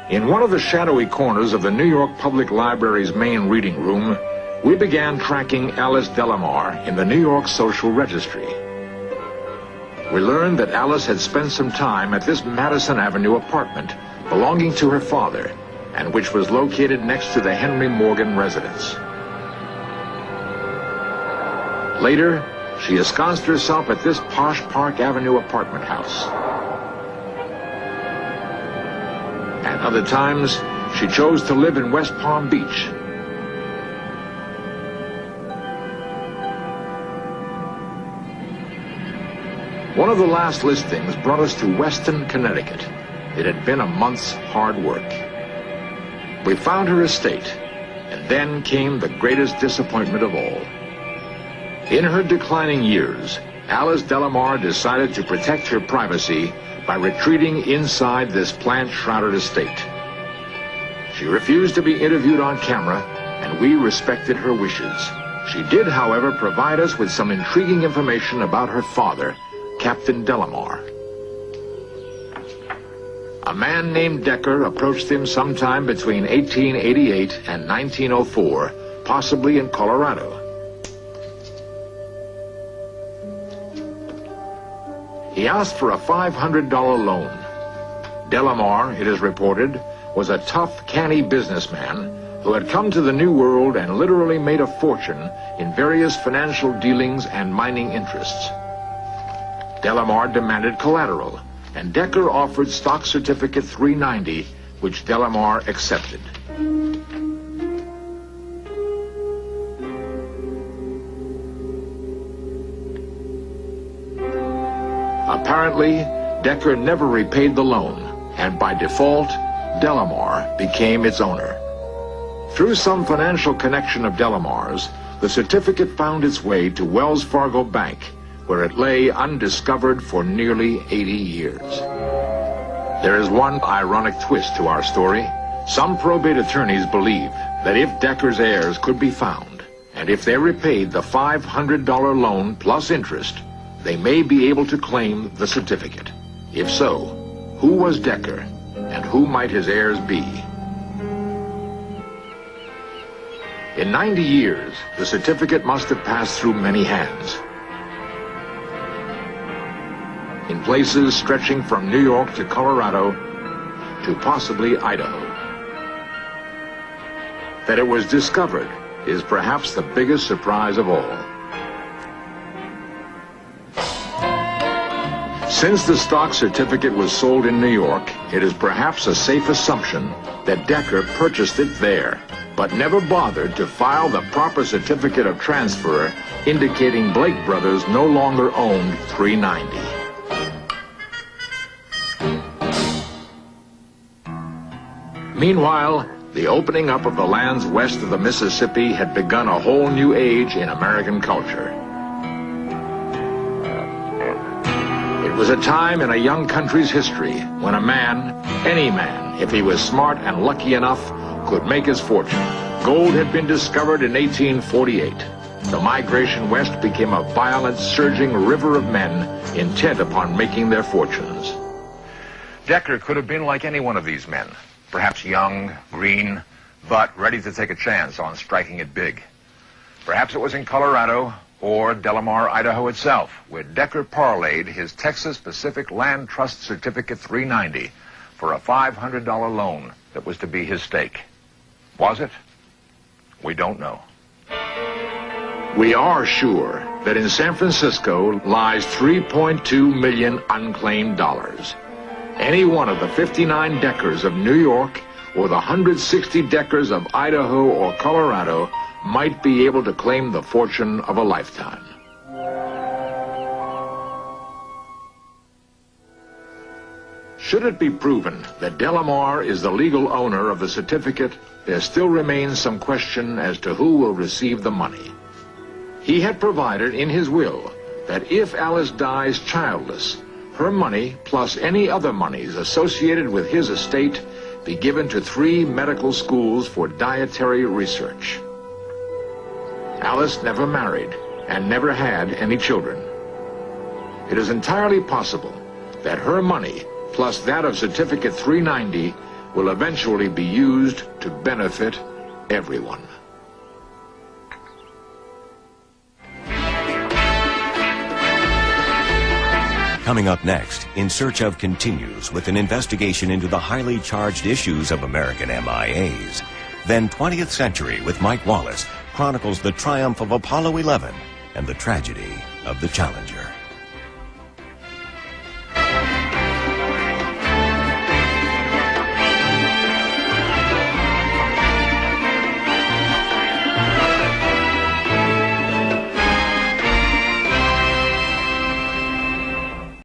In one of the shadowy corners of the New York Public Library's main reading room, we began tracking Alice Delamar in the New York Social Registry. We learned that Alice had spent some time at this Madison Avenue apartment belonging to her father, and which was located next to the Henry Morgan residence. Later, she ensconced herself at this posh Park Avenue apartment house. At other times, she chose to live in West Palm Beach. One of the last listings brought us to Weston, Connecticut. It had been a month's hard work. We found her estate, and then came the greatest disappointment of all. In her declining years, Alice Delamar decided to protect her privacy by retreating inside this plant-shrouded estate. She refused to be interviewed on camera, and we respected her wishes. She did, however, provide us with some intriguing information about her father, Captain Delamar. A man named Decker approached him sometime between 1888 and 1904, possibly in Colorado. He asked for a $500 loan. Delamar, it is reported, was a tough, canny businessman who had come to the New World and literally made a fortune in various financial dealings and mining interests. Delamar demanded collateral, and Decker offered stock certificate 390, which Delamar accepted. Apparently, Decker never repaid the loan, and by default, Delamar became its owner. Through some financial connection of Delamar's, the certificate found its way to Wells Fargo Bank, where it lay undiscovered for nearly 80 years. There is one ironic twist to our story. Some probate attorneys believe that if Decker's heirs could be found, and if they repaid the $500 loan plus interest, they may be able to claim the certificate. If so, who was Decker, and who might his heirs be? In 90 years, the certificate must have passed through many hands. In places stretching from New York to Colorado to possibly Idaho. That it was discovered is perhaps the biggest surprise of all. Since the stock certificate was sold in New York, it is perhaps a safe assumption that Decker purchased it there, but never bothered to file the proper certificate of transfer indicating Blake Brothers no longer owned 390. Meanwhile, the opening up of the lands west of the Mississippi had begun a whole new age in American culture. It was a time in a young country's history when a man, any man, if he was smart and lucky enough, could make his fortune. Gold had been discovered in 1848. The migration west became a violent, surging river of men intent upon making their fortunes. Decker could have been like any one of these men. Perhaps young, green, but ready to take a chance on striking it big. Perhaps it was in Colorado or Delamar, Idaho itself, where Decker parlayed his Texas Pacific Land Trust Certificate 390 for a $500 loan that was to be his stake. Was it? We don't know. We are sure that in San Francisco lies $3.2 million unclaimed dollars. Any one of the 59 Deckers of New York or the 160 Deckers of Idaho or Colorado might be able to claim the fortune of a lifetime. Should it be proven that Delamar is the legal owner of the certificate, there still remains some question as to who will receive the money. He had provided in his will that if Alice dies childless, her money, plus any other monies associated with his estate, be given to 3 medical schools for dietary research. Alice never married and never had any children. It is entirely possible that her money, plus that of Certificate 390, will eventually be used to benefit everyone. Coming up next, In Search Of continues with an investigation into the highly charged issues of American MIAs. Then 20th Century with Mike Wallace chronicles the triumph of Apollo 11 and the tragedy of the Challenger.